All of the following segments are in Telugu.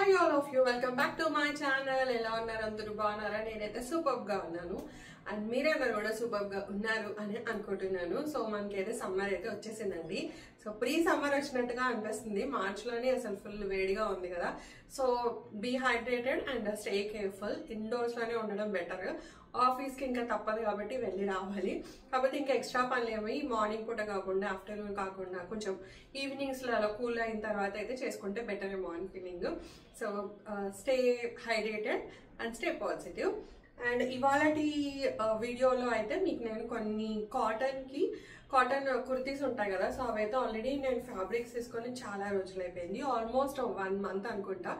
Hi all of you, welcome back to my channel. ఎలా ఉన్నారు అందరూ బాగున్నారా? నేనైతే సూపర్ గా ఉన్నాను అండ్ మీరందరూ కూడా సూపర్ గా ఉన్నారు అని అనుకుంటున్నాను. సో మనకైతే సమ్మర్ అయితే వచ్చేసిందండి. సో ప్రీ సమ్మర్ వచ్చినట్టుగా అనిపిస్తుంది. మార్చ్ లోనే అసలు ఫుల్ వేడిగా ఉంది కదా. So be hydrated and stay careful. Indoors లోనే ఉండడం బెటర్. ఆఫీస్ కి ఇంకా తప్పదు కాబట్టి వెళ్ళి రావాలి. కాబట్టి ఇంకా ఎక్స్ట్రా పనులు ఏమి మార్నింగ్ పూట కాకుండా ఆఫ్టర్నూన్ కాకుండా కొంచెం ఈవినింగ్స్ లో అలా కూల్ అయిన తర్వాత అయితే చేసుకుంటే బెటర్ ఏమో అని feeling. So stay hydrated and stay positive. And ఇవాళ వీడియోలో అయితే మీకు నేను కొన్ని కాటన్ కుర్తీస్ ఉంటాయి కదా. సో అవైతే ఆల్రెడీ నేను ఫ్యాబ్రిక్స్ తీసుకొని చాలా రోజులు అయిపోయింది, ఆల్మోస్ట్ 1 month అనుకుంటా.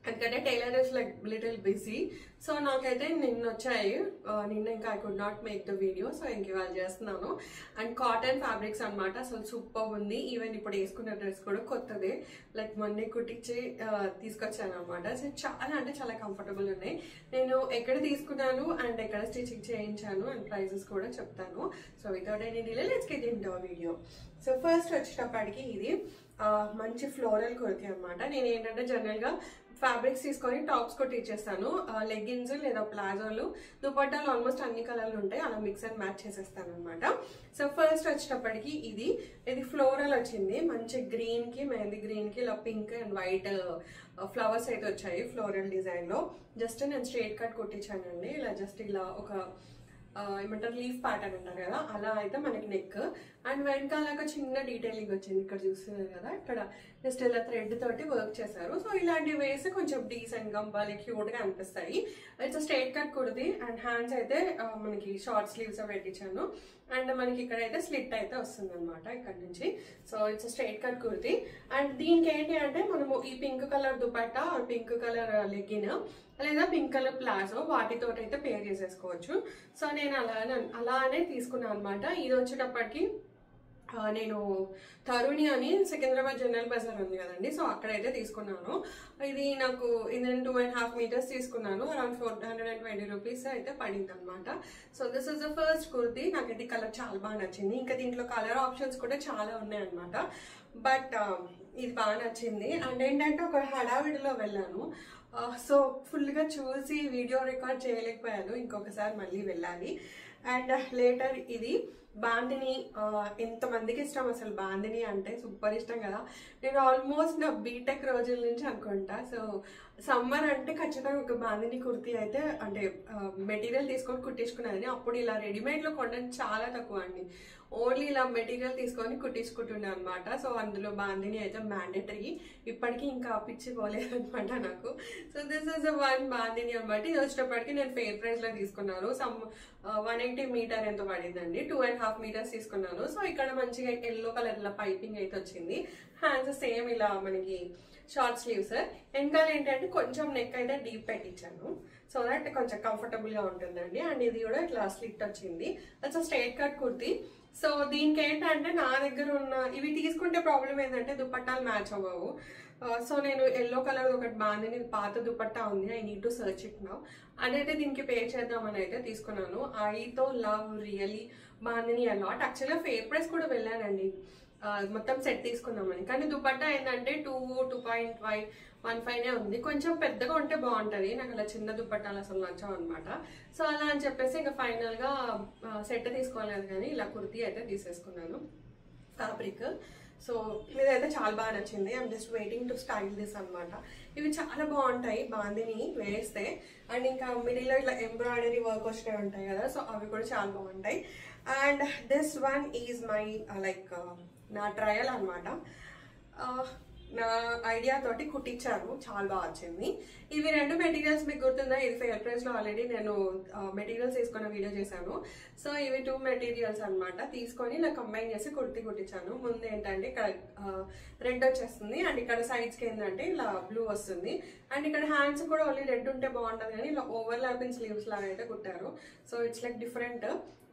ఎందుకంటే tailor is like little busy. So నాకైతే నిన్న వచ్చాయి, నిన్న ఇంకా I could not make the video. So ఇంక ఇవాళ చేస్తున్నాను. అండ్ కాటన్ ఫ్యాబ్రిక్స్ అనమాట, అసలు సూపర్ ఉంది. ఈవెన్ ఇప్పుడు వేసుకున్న డ్రెస్ కూడా కొత్తదే, లైక్ మొన్నే కుట్టించి తీసుకొచ్చాను అనమాట. సో చాలా అంటే చాలా కంఫర్టబుల్ ఉన్నాయి. నేను ఎక్కడ తీసుకున్నాను అండ్ ఎక్కడ స్టిచింగ్ చేయించాను అండ్ ప్రైజెస్ కూడా చెప్తాను. So without any delay let's get into video. So first వచ్చేటప్పటికి ఇది మంచి ఫ్లోరల్ కుర్తీ అనమాట. నేను ఏంటంటే జనరల్ గా ఫ్యాబ్రిక్స్ తీసుకొని టాప్స్ కొట్టి ఇచ్చేస్తాను. లెగ్గిన్స్ లేదా ప్లాజోలు, దుపట్టాలు ఆల్మోస్ట్ అన్ని కలర్లు ఉంటాయి, అలా మిక్స్ అండ్ మ్యాచ్ చేసేస్తాను అనమాట. సో ఫస్ట్ వచ్చేటప్పటికి ఇది ఫ్లోరల్ వచ్చింది. మంచి గ్రీన్ కి, మెహందీ గ్రీన్ కి ఇలా పింక్ అండ్ వైట్ ఫ్లవర్స్ అయితే వచ్చాయి ఫ్లోరల్ డిజైన్ లో. జస్ట్ నేను స్ట్రైట్ కట్ కొట్టించానండి. ఇలా జస్ట్ ఇలా ఒక ఏమంటారు లీఫ్ ప్యాటర్న్ అంటారు కదా, అలా అయితే మనకి నెక్. అండ్ వెనకాలగా చిన్న డీటెయిలింగ్ వచ్చింది, ఇక్కడ చూస్తున్నారు కదా, ఇక్కడ జస్ట్ ఇలా థ్రెడ్ తోటి వర్క్ చేశారు. సో ఇలాంటివి వేసి కొంచెం డీసెంట్ గా బాగా క్యూట్ గా అనిపిస్తాయి. It's straight cut kurti and hands అయితే మనకి షార్ట్ స్లీవ్స్ పెట్టించాను. అండ్ మనకి ఇక్కడైతే స్లిట్ అయితే వస్తుంది అనమాట ఇక్కడ నుంచి. So it's straight cut kurti. And దీనికి ఏంటి అంటే మనము ఈ pink colour dupatta, pink colour legging లేదా పింక్ కలర్ ప్లాజో వాటితో అయితే పేర్ చేసేసుకోవచ్చు. సో నేను అలానే తీసుకున్నాను అనమాట. ఇది వచ్చేటప్పటికి నేను తరుణి అని సికింద్రాబాద్ జనరల్ బజార్ ఉంది కదండి, సో అక్కడైతే తీసుకున్నాను. ఇది నాకు నేను 2.5 meters తీసుకున్నాను. అరౌండ్ 420 rupees అయితే పడింది అనమాట. So this is the first kurti. నాకైతే కలర్ చాలా బాగా నచ్చింది. ఇంకా దీంట్లో కలర్ ఆప్షన్స్ కూడా చాలా ఉన్నాయి అనమాట. బట్ ఇది బాగా నచ్చింది. అండ్ ఏంటంటే ఒక హడావిడిలో వెళ్ళాను, సో ఫుల్గా చూసి వీడియో రికార్డ్ చేయలేకపోయాను. ఇంకొకసారి మళ్ళీ వెళ్ళాలి. అండ్ లేటర్ ఇది బాందిని. ఎంతమందికి ఇష్టం అసలు బాందిని అంటే, సూపర్ ఇష్టం కదా. నేను ఆల్మోస్ట్ నా బీటెక్ రోజుల నుంచి అనుకుంటా. సో సమ్మర్ అంటే ఖచ్చితంగా ఒక బాందిని కుర్తీ అయితే అంటే మెటీరియల్ తీసుకొని కుట్టించుకునేది. అప్పుడు ఇలా రెడీమేడ్లో కొనడం చాలా తక్కువ అండి, ఓన్లీ ఇలా మెటీరియల్ తీసుకొని కుట్టించుకుంటున్నాను అనమాట. సో అందులో బాందిని అయితే మ్యాండేటరీ. ఇప్పటికీ ఇంకా పిచ్చి పోలేదు అనమాట నాకు. So this is one bandhani అనమాట. ఇది వచ్చేటప్పటికి నేను ఫెయిర్ ప్రైస్ లో తీసుకున్నాను. 180 meter ఎంతో పడిందండి. 2.5 meters తీసుకున్నాను. సో ఇక్కడ మంచిగా ఎల్లో కలర్ ఇలా పైపింగ్ అయితే వచ్చింది. హ్యాండ్స్ సేమ్ ఇలా మనకి షార్ట్ స్లీవ్స్. వెనకాల ఏంటంటే కొంచెం నెక్ అయితే డీప్ పెట్టించాను, సో దట్ కొంచెం కంఫర్టబుల్ గా ఉంటుందండి. అండ్ ఇది కూడా ఇట్లా స్లిట్ వచ్చింది. అట్స్ స్ట్రైట్ కట్ కుర్తీ. సో దీనికి ఏంటంటే నా దగ్గర ఉన్న ఇవి తీసుకుంటే ప్రాబ్లం ఏంటంటే దుపట్టాలు మ్యాచ్ అవ్వవు. సో నేను ఎల్లో కలర్ ఒకటి బాందిని పాత దుపట్టా ఉంది, I need to search it now. అదైతే దీనికి పే చేద్దామని అయితే తీసుకున్నాను. ఐతో లవ్ రియలీ బాందిని అలాట్. యాక్చువల్గా ఫెయిర్ ప్రైస్ కూడా వెళ్ళానండి మొత్తం సెట్ తీసుకుందామని, కానీ దుపట్టా ఏంటంటే 2.15 ఉంది. కొంచెం పెద్దగా ఉంటే బాగుంటుంది, నాకు అలా చిన్న దుపట్టాలు అసలు నచ్చవు అనమాట. సో అలా అని చెప్పేసి ఇంకా ఫైనల్ గా సెట్ తీసుకోలేదు, కానీ ఇలా కుర్తీ అయితే తీసేసుకున్నాను ఫ్యాబ్రిక్. సో ఇదైతే చాలా బాగా నచ్చింది. I'm just waiting to style this అనమాట. ఇవి చాలా బాగుంటాయి బాందిని వేస్తే. అండ్ ఇంకా మిడిల్లో ఇట్లా ఎంబ్రాయిడరీ వర్క్ వచ్చినవి ఉంటాయి కదా, సో అవి కూడా చాలా బాగుంటాయి. And this one is my like నా ట్రయల్ అనమాట. నా ఐడియా తోటి కుట్టించాను, చాలా బాగా వచ్చింది. ఇవి 2 మెటీరియల్స్ మీకు గుర్తుందా, ఇది ఫెయిర్ ప్రైస్ లో ఆల్రెడీ నేను మెటీరియల్స్ తీసుకున్న వీడియో చేశాను. సో ఇవి 2 మెటీరియల్స్ అనమాట. తీసుకొని ఇలా కంబైన్ చేసి కుర్తీ కుట్టించాను. ముందు ఏంటంటే ఇక్కడ రెడ్ వచ్చేస్తుంది అండ్ ఇక్కడ సైడ్స్ కి ఏంటంటే ఇలా బ్లూ వస్తుంది. అండ్ ఇక్కడ హ్యాండ్స్ కూడా ఓన్లీ రెడ్ ఉంటే బాగుంటుంది, కానీ ఇలా ఓవర్ ల్యాపింగ్ స్లీవ్స్ లాగా అయితే కుట్టారు. So it's like different.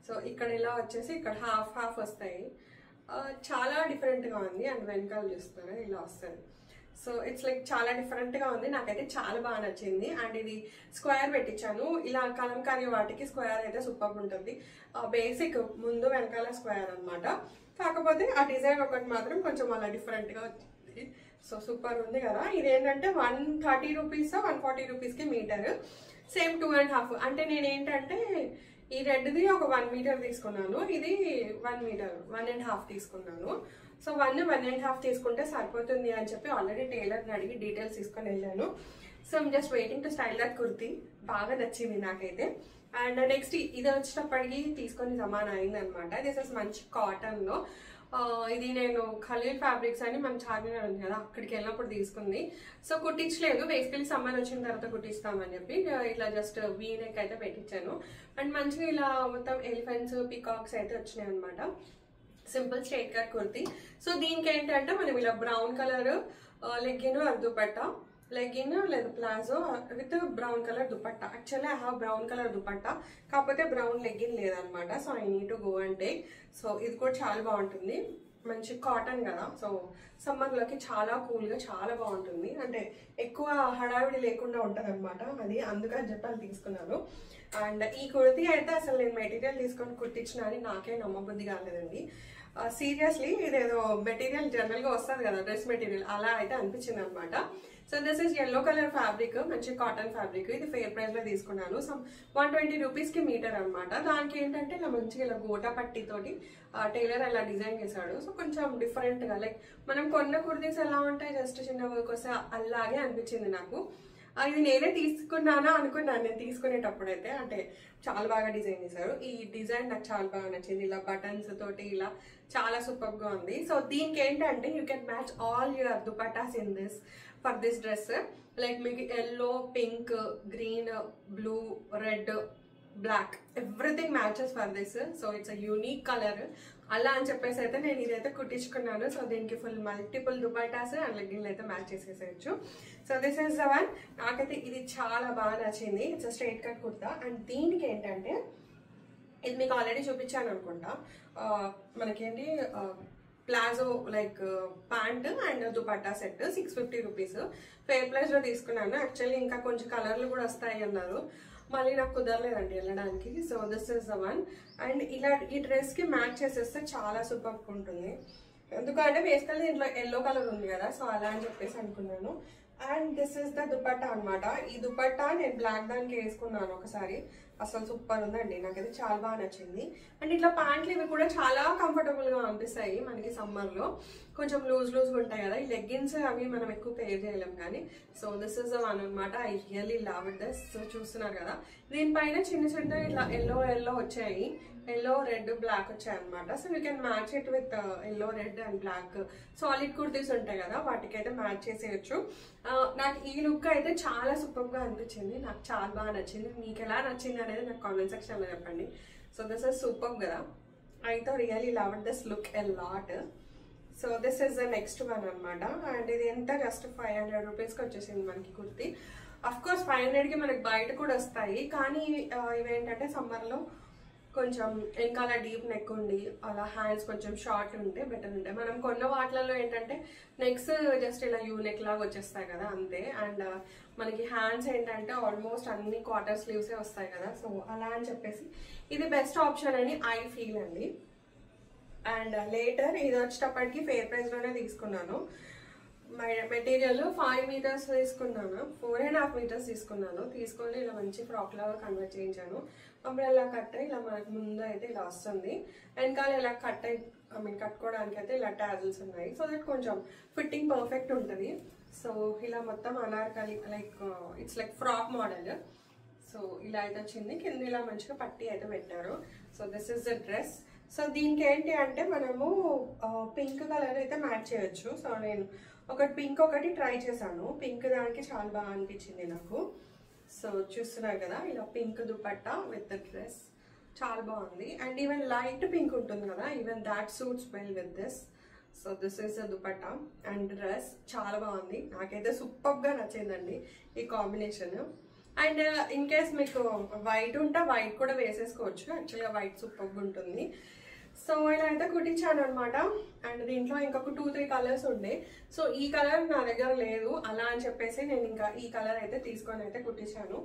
So ఇక్కడ ఇలా వచ్చేసి ఇక్కడ హాఫ్ వస్తాయి. చాలా డిఫరెంట్ గా ఉంది. అండ్ వెనకాల చూస్తారు ఇలా వస్తుంది. సో ఇట్స్ లైక్ చాలా డిఫరెంట్ గా ఉంది, నాకైతే చాలా బాగా నచ్చింది. అండ్ ఇది స్క్వేర్ పెట్టించాను. ఇలా కలంకారీ వాటికి స్క్వేర్ అయితే సూపర్ ఉంటుంది. బేసిక్ ముందు వెనకాల స్క్వేర్ అనమాట. కాకపోతే ఆ డిజైన్ ఒకటి మాత్రం కొంచెం అలా డిఫరెంట్ గా వచ్చింది. సో సూపర్ ఉంది కదా. ఇదేంటంటే 130 రూపీస్ 140 రూపీస్కి మీటర్, సేమ్ 2.5. అంటే నేను ఏంటంటే ఈ రెడ్ది ఒక 1 మీటర్ తీసుకున్నాను, ఇది 1 మీటర్ 1.5 తీసుకున్నాను. సో 1.5 తీసుకుంటే సరిపోతుంది అని చెప్పి ఆల్రెడీ టైలర్ని అడిగి డీటెయిల్స్ తీసుకొని వెళ్ళాను. So I'm just waiting to style that kurti. బాగా నచ్చింది నాకైతే. అండ్ నెక్స్ట్ ఇది వచ్చేటప్పటికి తీసుకొని సమానం అయిందనమాట. దిస్ ఇస్ మంచి కాటన్లో. ఇది నేను ఖలీల్ ఫ్యాబ్రిక్స్ అని మన చార్మినార్ ఉంది కదా, అక్కడికి వెళ్ళినప్పుడు తీసుకుంది. సో కుట్టించలేదు, బేసికలీ సమ్మర్ వచ్చిన తర్వాత కుట్టిస్తామని చెప్పి ఇట్లా జస్ట్ వీ నెక్ అయితే పెట్టించాను. అండ్ మంచిగా ఇలా మొత్తం ఎలిఫెంట్స్ పీకాక్స్ అయితే వచ్చినాయి అనమాట. Simple straight cut kurti. So దీనికి ఏంటంటే మనం ఇలా brown colour legging dupatta, legging లేదా palazzo with brown colour dupatta. Actually I have brown colour dupatta, కాకపోతే బ్రౌన్ లెగ్గిన్ లేదనమాట. So I need to go and take. So ఇది కూడా చాలా బాగుంటుంది, మంచి కాటన్ కదా. సో సమ్మర్లోకి చాలా కూల్గా చాలా బాగుంటుంది, అంటే ఎక్కువ హడావిడి లేకుండా ఉంటుంది అనమాట. అది అందుకని చెప్పి అది తీసుకున్నాను. అండ్ ఈ కుర్తీ అయితే అసలు నేను మెటీరియల్ తీసుకొని కుట్టించిన అని నాకే నమ్మబుద్ధి కాలేదండి. సీరియస్లీ ఇదేదో మెటీరియల్ జనరల్గా వస్తుంది కదా డ్రెస్ మెటీరియల్, అలా అయితే అనిపించింది అనమాట. So this is yellow colour fabric, మంచి కాటన్ ఫ్యాబ్రిక్. ఇది ఫెయిర్ ప్రైస్ లో తీసుకున్నాను. 120 రూపీస్కి మీటర్ అనమాట. దానికి ఏంటంటే ఇలా మంచిగా ఇలా గోటా పట్టితోటి టైలర్ అలా డిజైన్ చేశాడు. సో కొంచెం డిఫరెంట్ గా, లైక్ మనం కొన్న కుర్తీస్ ఎలా ఉంటాయి జస్ట్ చిన్న వర్క్ వస్తే అలాగే అనిపించింది నాకు. ఇది నేనే తీసుకున్నానా అనుకున్నాను నేను తీసుకునేటప్పుడు అయితే, అంటే చాలా బాగా డిజైన్ చేశారు. ఈ డిజైన్ నాకు చాలా బాగా నచ్చింది, ఇలా బటన్స్ తోటి ఇలా చాలా సూపర్ గా ఉంది. సో దీనికి ఏంటంటే you can match all your dupattas in this for this dress. Like మీకు yellow, pink, green, blue, red, black, everything matches for this. So it's a unique colour. అలా అని చెప్పేసి అయితే నేను ఇదైతే కుట్టించుకున్నాను. సో దీనికి ఫుల్ మల్టిపుల్ దుపట్టాస్ అండ్ లెగ్గిన్లు అయితే మ్యాచ్ చేసేసేయచ్చు. So this is the one. నాకైతే ఇది చాలా బాగా నచ్చింది. It's a straight cut kurta. And దీనికి ఏంటంటే ఇది మీకు ఆల్రెడీ చూపించాను అనుకుంటా. మనకేంటి palazzo like pant and dupatta set 650 rupees. Fair price లో తీసుకున్నాను. యాక్చువల్లీ ఇంకా కొంచెం కలర్లు కూడా వస్తాయి అన్నారు, మళ్ళీ నాకు కుదరలేదండి వెళ్ళడానికి. So this is the one. And ఇలా ఈ డ్రెస్ కి మ్యాచ్ చేసేస్తే చాలా సూపర్ ఉంటుంది, ఎందుకంటే బేసికల్లీ దీంట్లో ఎల్లో కలర్ ఉంది కదా, సో అలా అని చెప్పేసి అనుకున్నాను. And this is the dupatta అనమాట. ఈ దుపట్టా నేను బ్లాక్ దానికి వేసుకున్నాను ఒకసారి, అసలు సూపర్ ఉందండి, నాకైతే చాలా బాగా నచ్చింది. అండ్ ఇట్లా ప్యాంట్లు ఇవి కూడా చాలా కంఫర్టబుల్ గా అనిపిస్తాయి మనకి సమ్మర్ లో, కొంచెం లూజ్గా ఉంటాయి కదా. ఈ లెగ్గిన్స్ అవి మనం ఎక్కువ పేర్ చేయలేం కానీ. So this is the one అనమాట. I really love it this. So చూస్తున్నారు కదా, దీనిపైన చిన్న చిన్న ఇట్లా ఎల్లో వచ్చాయి, ఎల్లో, రెడ్, బ్లాక్ వచ్చాయి అనమాట. So you can match it with yellow, red and black solid kurtis ఉంటాయి కదా, వాటికైతే మ్యాచ్ చేసేయచ్చు. నాకు ఈ లుక్ అయితే చాలా సూపర్ గా అనిపించింది, నాకు చాలా బాగా నచ్చింది. మీకు ఎలా నచ్చింది అనేది నాకు కామెంట్ సెక్షన్ లో చెప్పండి. సో దిస్ ఇస్ సూపర్ కదా, I though really love this look a lot. So this is the next one అనమాట. అండ్ ఇది ఎంత జస్ట్ 500 రూపీస్కి వచ్చేసింది మనకి కుర్తీ. అఫ్ కోర్స్ 500కి మనకి బయట కూడా వస్తాయి, కానీ ఇవేంటంటే సమ్మర్లో కొంచెం వెనకాల డీప్ నెక్ ఉండి అలా హ్యాండ్స్ కొంచెం షార్ట్ ఉంటే బెటర్ ఉంటాయి. మనం కొన్న వాటిలలో ఏంటంటే నెక్స్ జస్ట్ ఇలా యూ నెక్ లాగా వచ్చేస్తాయి కదా అంతే. అండ్ మనకి హ్యాండ్స్ ఏంటంటే ఆల్మోస్ట్ అన్ని క్వార్టర్ స్లీవ్సే వస్తాయి కదా. సో అలా అని చెప్పేసి ఇది బెస్ట్ ఆప్షన్ అని ఐ ఫీల్ అండి. అండ్ లేటర్ ఇది వచ్చేటప్పటికి ఫెయిర్ ప్రైస్ లోనే తీసుకున్నాను. మెటీరియల్ 5 మీటర్స్ తీసుకున్నాను, 4.5 మీటర్స్ తీసుకున్నాను. తీసుకొని ఇలా మంచి ఫ్రాక్ లాగా కన్వర్ట్ చేయించాను. అంబ్రెల్లా కట్ ఇలా మనకు ముందు అయితే ఇలా వస్తుంది, వెనకాల ఇలా కట్టుకోవడానికి అయితే ఇలా టాజిల్స్ ఉన్నాయి. సో దట్ కొంచెం ఫిట్టింగ్ పర్ఫెక్ట్ ఉంటుంది. సో ఇలా మొత్తం Anarkali like it's like frock model. So ఇలా అయితే వచ్చింది, కింద ఇలా మంచిగా పట్టి అయితే పెట్టారు. So this is the dress. So దీనికి ఏంటి అంటే మనము పింక్ కలర్ అయితే మ్యాచ్ చేయొచ్చు. సో నేను ఒకటి పింక్ ఒకటి ట్రై చేశాను, పింక్ దానికి చాలా బాగా అనిపించింది నాకు. సో చూస్తున్నారు కదా, ఇలా పింక్ దుపట్టా విత్ డ్రెస్ చాలా బాగుంది. అండ్ ఈవెన్ లైట్ పింక్ ఉంటుంది కదా, even that suits well with this. So this is the dupatta and dress చాలా బాగుంది, నాకైతే సూపర్గా నచ్చిందండి ఈ కాంబినేషన్. అండ్ ఇన్ కేస్ మీకు వైట్ ఉంటే వైట్ కూడా వేసేసుకోవచ్చు, యాక్చువల్గా వైట్ సూపర్గా ఉంటుంది. సో ఇలా అయితే కుట్టించాను అనమాట. అండ్ దీంట్లో ఇంకొక 2-3 కలర్స్ ఉండే. సో ఈ కలర్ నా దగ్గర లేదు, అలా అని చెప్పేసి నేను ఇంకా ఈ కలర్ అయితే తీసుకొని అయితే కుట్టించాను.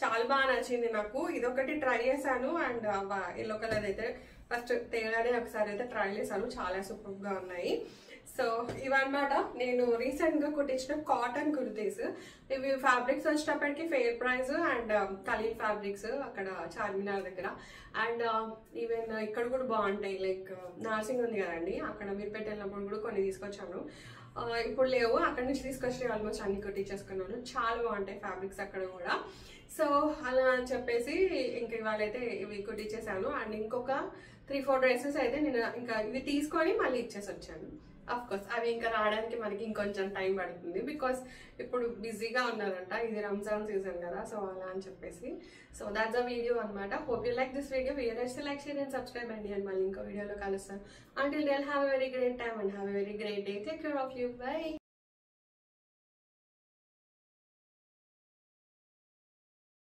చాలా బాగా నచ్చింది నాకు. ఇదొకటి ట్రై చేశాను. అండ్ ఎల్లో కలర్ అయితే ఫస్ట్ తేగానే ఒకసారి అయితే ట్రై చేశాను, చాలా సూపర్గా ఉన్నాయి. సో ఇవన్నమాట నేను రీసెంట్ గా కుట్టించిన కాటన్ కుర్తీస్. ఇవి ఫ్యాబ్రిక్స్ వచ్చేటప్పటికి fair price and Khaleel fabrics అక్కడ చార్మినార్ దగ్గర. అండ్ ఈవెన్ ఇక్కడ కూడా బాగుంటాయి. లైక్ నార్సింగ్ ఉంది కదండి, అక్కడ మీరు పెట్టినప్పుడు కూడా కొన్ని తీసుకొచ్చాను. ఇప్పుడు లేవు, అక్కడ నుంచి తీసుకొచ్చి ఆల్మోస్ట్ అన్ని కుట్టించేసుకున్నాను. చాలా బాగుంటాయి ఫ్యాబ్రిక్స్ అక్కడ కూడా. సో అలా అని చెప్పేసి ఇంకా ఇవాళైతే ఇవి కుట్టించేసాను. అండ్ ఇంకొక 3-4 డ్రెస్సెస్ అయితే నేను ఇంకా ఇవి తీసుకొని మళ్ళీ ఇచ్చేసి వచ్చాను. అఫ్ కోర్స్ అవి ఇంకా రావడానికి మనకి ఇంకొంచెం టైం పడుతుంది, బికాస్ ఇప్పుడు బిజీగా ఉన్నారంట, ఇది రంజాన్ సీజన్ కదా. సో అలా అని చెప్పేసి సో దాట్స్ అ వీడియో అనమాట. Hope you like this video. Like share and subscribe అండి. అండ్ మళ్ళీ ఇంకో వీడియోలో కలుస్తాను. Until then have a very great time and have a very great day. Take care of you. By.